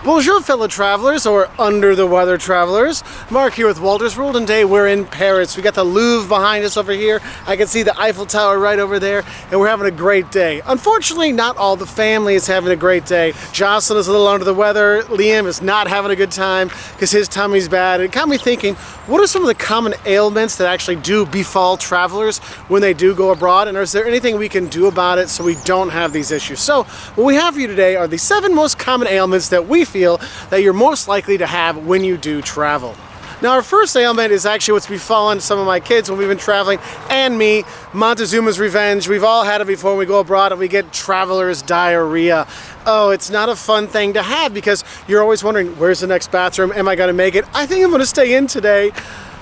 Bonjour fellow travelers, or under the weather travelers. Mark here with Wolters World, and today we're in Paris. We got the Louvre behind us over here. I can see the Eiffel Tower right over there, and we're having a great day. Unfortunately, not all the family is having a great day. Jocelyn is a little under the weather. Liam is not having a good time because his tummy's bad. It got me thinking, what are some of the common ailments that actually do befall travelers when they do go abroad, and is there anything we can do about it so we don't have these issues? So what we have for you today are the 7 most common ailments that we feel that you're most likely to have when you do travel. Now, our first ailment is actually what's befallen some of my kids when we've been traveling, and me, Montezuma's revenge. We've all had it before when we go abroad and we get traveler's diarrhea. Oh, it's not a fun thing to have because you're always wondering, where's the next bathroom? Am I gonna make it? I think I'm gonna stay in today.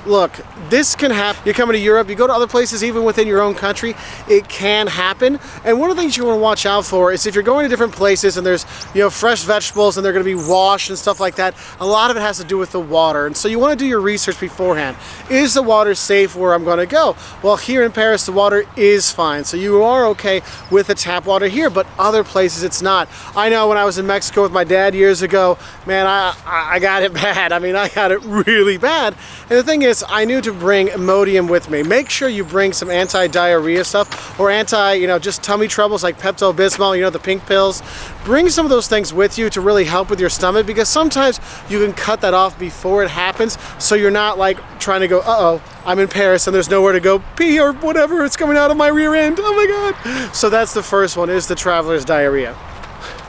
Look, this can happen. You're coming to Europe, you go to other places even within your own country, it can happen. And one of the things you want to watch out for is if you're going to different places and there's, fresh vegetables and they're going to be washed and stuff like that, a lot of it has to do with the water. And so you want to do your research beforehand. Is the water safe where I'm going to go? Well, here in Paris, the water is fine. So you are okay with the tap water here, but other places it's not. I know when I was in Mexico with my dad years ago, man, I got it bad. I mean, I got it really bad. And the thing is, I knew to bring Imodium with me. Make sure you bring some anti-diarrhea stuff or just tummy troubles like Pepto-Bismol, the pink pills. Bring some of those things with you to really help with your stomach, because sometimes you can cut that off before it happens, so you're not like trying to go, uh-oh, I'm in Paris and there's nowhere to go pee or whatever, it's coming out of my rear end, oh my God. So that's the first one, is the traveler's diarrhea.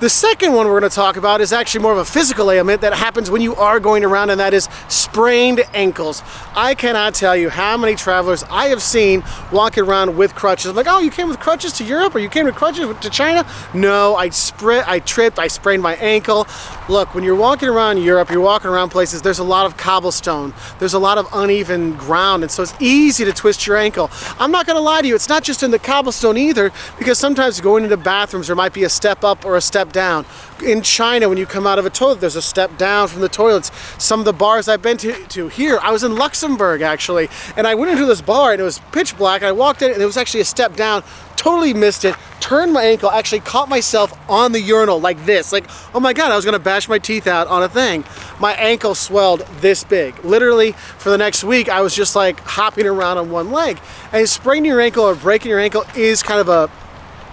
The second one we're going to talk about is actually more of a physical ailment that happens when you are going around, and that is sprained ankles. I cannot tell you how many travelers I have seen walking around with crutches. I'm like, oh, you came with crutches to Europe, or you came with crutches to China? No, I tripped, I sprained my ankle. Look, when you're walking around Europe, you're walking around places, there's a lot of cobblestone, there's a lot of uneven ground, and so it's easy to twist your ankle. I'm not going to lie to you, it's not just in the cobblestone either, because sometimes going into bathrooms there might be a step up or a step down. In China, when you come out of a toilet, there's a step down from the toilets. Some of the bars I've been to here, I was in Luxembourg actually, and I went into this bar and it was pitch black, and I walked in and there was actually a step down, totally missed it, turned my ankle, actually caught myself on the urinal like this, like, oh my God, I was gonna bash my teeth out on a thing. My ankle swelled this big. Literally, for the next week, I was just like hopping around on one leg. And spraining your ankle or breaking your ankle is kind of a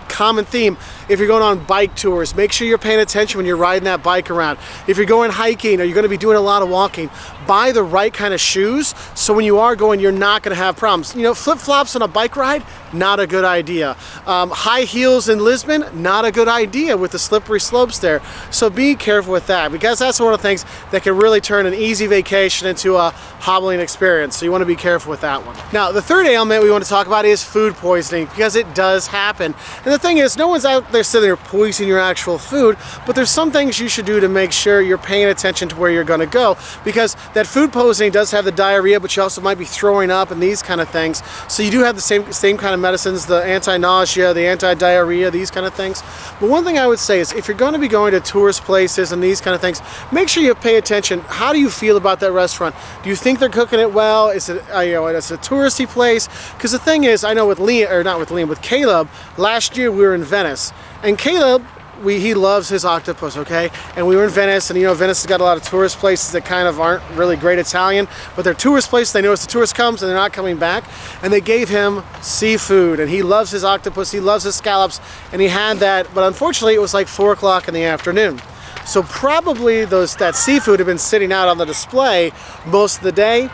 common theme. If you're going on bike tours, make sure you're paying attention when you're riding that bike around. If you're going hiking or you're going to be doing a lot of walking, buy the right kind of shoes so when you are going, you're not going to have problems. Flip-flops on a bike ride, not a good idea. High heels in Lisbon, not a good idea with the slippery slopes there. So be careful with that, because that's one of the things that can really turn an easy vacation into a hobbling experience. So you want to be careful with that one. Now, the third ailment we want to talk about is food poisoning, because it does happen. And the thing is, no one's out there sitting there poisoning your actual food, but there's some things you should do to make sure you're paying attention to where you're going to go, because that food poisoning does have the diarrhea, but you also might be throwing up and these kind of things. So you do have the same kind of medicines, the anti-nausea, the anti-diarrhea, these kind of things. But one thing I would say is, if you're going to be going to tourist places and these kind of things, make sure you pay attention. How do you feel about that restaurant? Do you think they're cooking it well? Is it it's a touristy place? Because the thing is, I know with with Caleb, last year we were in Venice, and Caleb, he loves his octopus, okay? And we were in Venice, and Venice has got a lot of tourist places that kind of aren't really great Italian, but they're tourist places. They notice the tourist comes and they're not coming back, and they gave him seafood, and he loves his octopus, he loves his scallops, and he had that, but unfortunately it was like 4 o'clock in the afternoon. So probably that seafood had been sitting out on the display most of the day.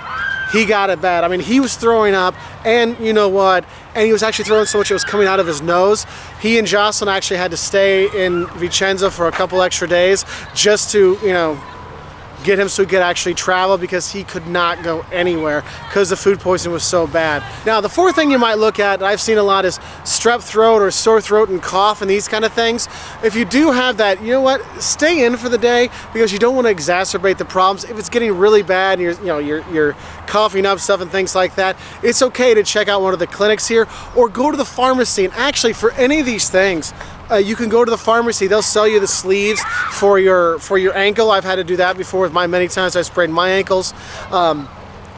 He got it bad. I mean, he was throwing up, and you know what? And he was actually throwing so much it was coming out of his nose. He and Jocelyn actually had to stay in Vicenza for a couple extra days just to, get him so he could actually travel, because he could not go anywhere because the food poisoning was so bad. Now, the fourth thing you might look at, and I've seen a lot, is strep throat or sore throat and cough and these kind of things. If you do have that, you know what? Stay in for the day, because you don't want to exacerbate the problems. If it's getting really bad and you're coughing up stuff and things like that, it's okay to check out one of the clinics here or go to the pharmacy. And actually, for any of these things, you can go to the pharmacy. They'll sell you the sleeves for your ankle. I've had to do that before with many times I sprained my ankles.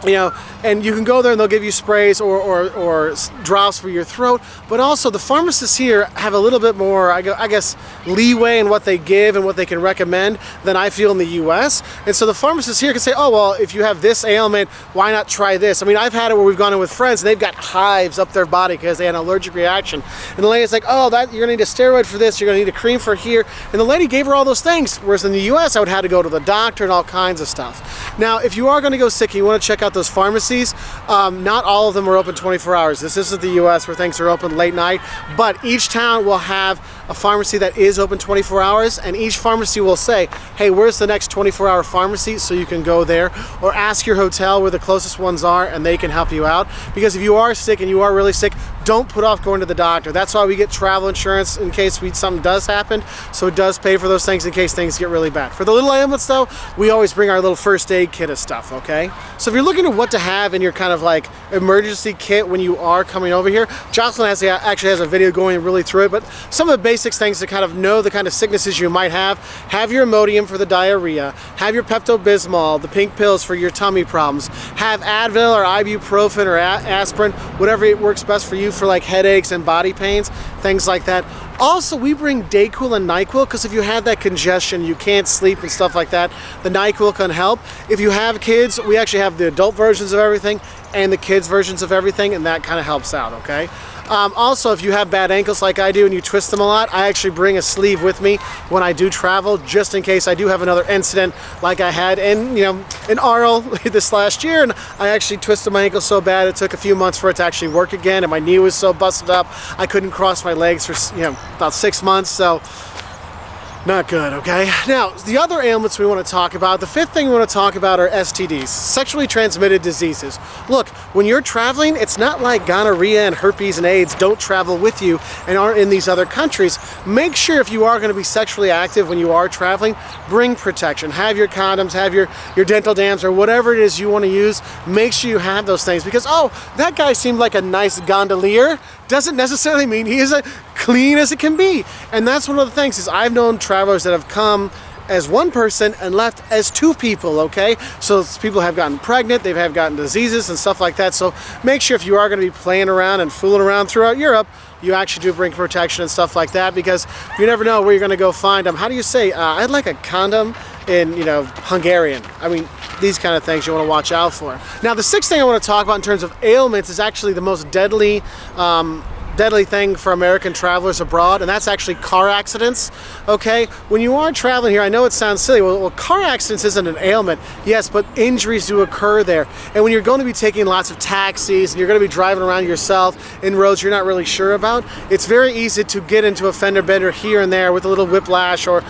and you can go there and they'll give you sprays or drops for your throat. But also the pharmacists here have a little bit more, I guess, leeway in what they give and what they can recommend than I feel in the US. And so the pharmacists here can say, oh, well, if you have this ailment, why not try this? I mean, I've had it where we've gone in with friends and they've got hives up their body because they had an allergic reaction. And the lady's like, oh, you're gonna need a steroid for this, you're gonna need a cream for here. And the lady gave her all those things. Whereas in the US, I would have to go to the doctor and all kinds of stuff. Now, if you are gonna go sick and you wanna check out those pharmacies, not all of them are open 24 hours. This isn't the US where things are open late night, but each town will have a pharmacy that is open 24 hours, and each pharmacy will say, hey, where's the next 24-hour pharmacy, so you can go there, or ask your hotel where the closest ones are and they can help you out. Because if you are sick and you are really sick, don't put off going to the doctor. That's why we get travel insurance in case something does happen, so it does pay for those things in case things get really bad. For the little ailments though, we always bring our little first aid kit of stuff, okay? So if you're looking at what to have in your kind of like emergency kit when you are coming over here, Jocelyn actually has a video going really through it, but some of the basics things to kind of know the kind of sicknesses you might have your Imodium for the diarrhea, have your Pepto-Bismol, the pink pills for your tummy problems, have Advil or ibuprofen or aspirin, whatever it works best for you for like headaches and body pains, things like that. Also, we bring Dayquil and NyQuil because if you have that congestion, you can't sleep and stuff like that, the NyQuil can help. If you have kids, we actually have the adult versions of everything and the kids versions of everything, and that kind of helps out, okay? Also, if you have bad ankles like I do and you twist them a lot, I actually bring a sleeve with me when I do travel, just in case I do have another incident like I had in Arles this last year, and I actually twisted my ankle so bad it took a few months for it to actually work again, and my knee was so busted up I couldn't cross my legs for about 6 months. So not good, okay? Now, the other ailments we want to talk about, the fifth thing we want to talk about are STDs, sexually transmitted diseases. Look, when you're traveling, it's not like gonorrhea and herpes and AIDS don't travel with you and aren't in these other countries. Make sure if you are going to be sexually active when you are traveling, bring protection. Have your condoms, have your dental dams, or whatever it is you want to use. Make sure you have those things because, oh, that guy seemed like a nice gondolier. Doesn't necessarily mean he is as clean as it can be. And that's one of the things is I've known travelers that have come as one person and left as two people, okay? So people have gotten pregnant, they have gotten diseases and stuff like that. So make sure if you are going to be playing around and fooling around throughout Europe, you actually do bring protection and stuff like that because you never know where you're going to go find them. How do you say, I'd like a condom in, Hungarian. I mean, these kind of things you want to watch out for. Now, the sixth thing I want to talk about in terms of ailments is actually the most deadly thing for American travelers abroad, and that's actually car accidents, okay? When you are traveling here, I know it sounds silly, well, car accidents isn't an ailment, yes, but injuries do occur there. And when you're going to be taking lots of taxis and you're going to be driving around yourself in roads you're not really sure about, it's very easy to get into a fender bender here and there with a little whiplash or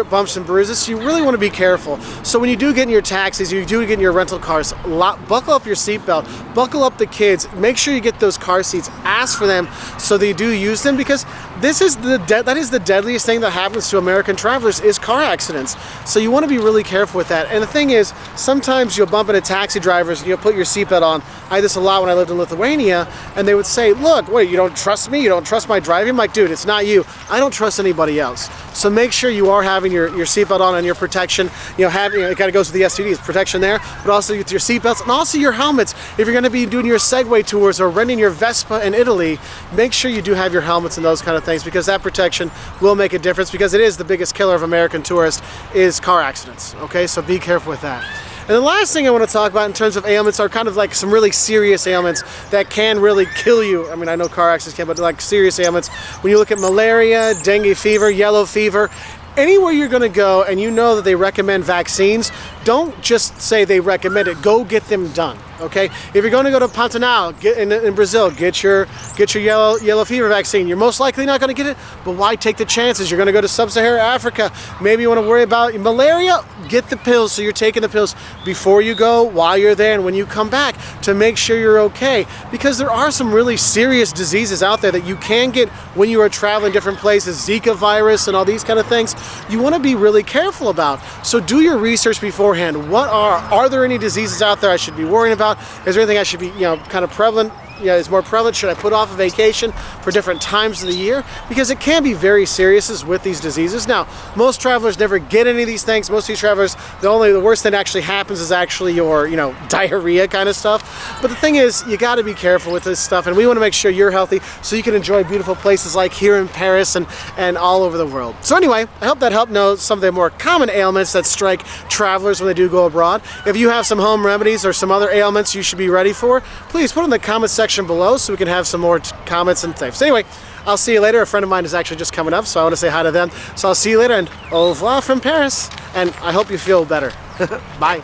bumps and bruises, so you really want to be careful. So when you do get in your taxis, you do get in your rental cars, buckle up your seatbelt, buckle up the kids, make sure you get those car seats, ask for them so they do use them because that is the deadliest thing that happens to American travelers is car accidents. So you want to be really careful with that. And the thing is, sometimes you'll bump into taxi drivers and you'll put your seatbelt on. I did this a lot when I lived in Lithuania, and they would say, look, wait, you don't trust me? You don't trust my driving? I'm like, dude, it's not you. I don't trust anybody else. So make sure you are having your seatbelt on and your protection. It kind of goes with the STDs, protection there, but also with your seatbelts and also your helmets. If you're going to be doing your Segway tours or renting your Vespa in Italy, make sure you do have your helmets and those kind of things because that protection will make a difference because it is the biggest killer of American tourists is car accidents, okay? So be careful with that. And the last thing I want to talk about in terms of ailments are kind of like some really serious ailments that can really kill you. I mean, I know car accidents can, but like serious ailments. When you look at malaria, dengue fever, yellow fever, anywhere you're going to go and you know that they recommend vaccines, don't just say they recommend it. Go get them done. Okay, if you're going to go to Pantanal in Brazil, get your yellow fever vaccine. You're most likely not going to get it, but why take the chances? You're going to go to sub-Saharan Africa. Maybe you want to worry about malaria. Get the pills, so you're taking the pills before you go, while you're there, and when you come back to make sure you're okay. Because there are some really serious diseases out there that you can get when you are traveling different places, Zika virus and all these kind of things. You want to be really careful about. So do your research beforehand. Are there any diseases out there I should be worrying about? Is there anything I should be, kind of prevalent is more prevalent? Should I put off a vacation for different times of the year? Because it can be very serious with these diseases. Now, most travelers never get any of these things. Most of these travelers, the worst thing that actually happens is actually your, diarrhea kind of stuff. But the thing is, you got to be careful with this stuff, and we want to make sure you're healthy so you can enjoy beautiful places like here in Paris and all over the world. So anyway, I hope that helped know some of the more common ailments that strike travelers when they do go abroad. If you have some home remedies or some other ailments you should be ready for, please put in the comment section below so we can have some more comments and tips. Anyway, I'll see you later. A friend of mine is actually just coming up, so I want to say hi to them. So I'll see you later, and au revoir from Paris, and I hope you feel better. Bye.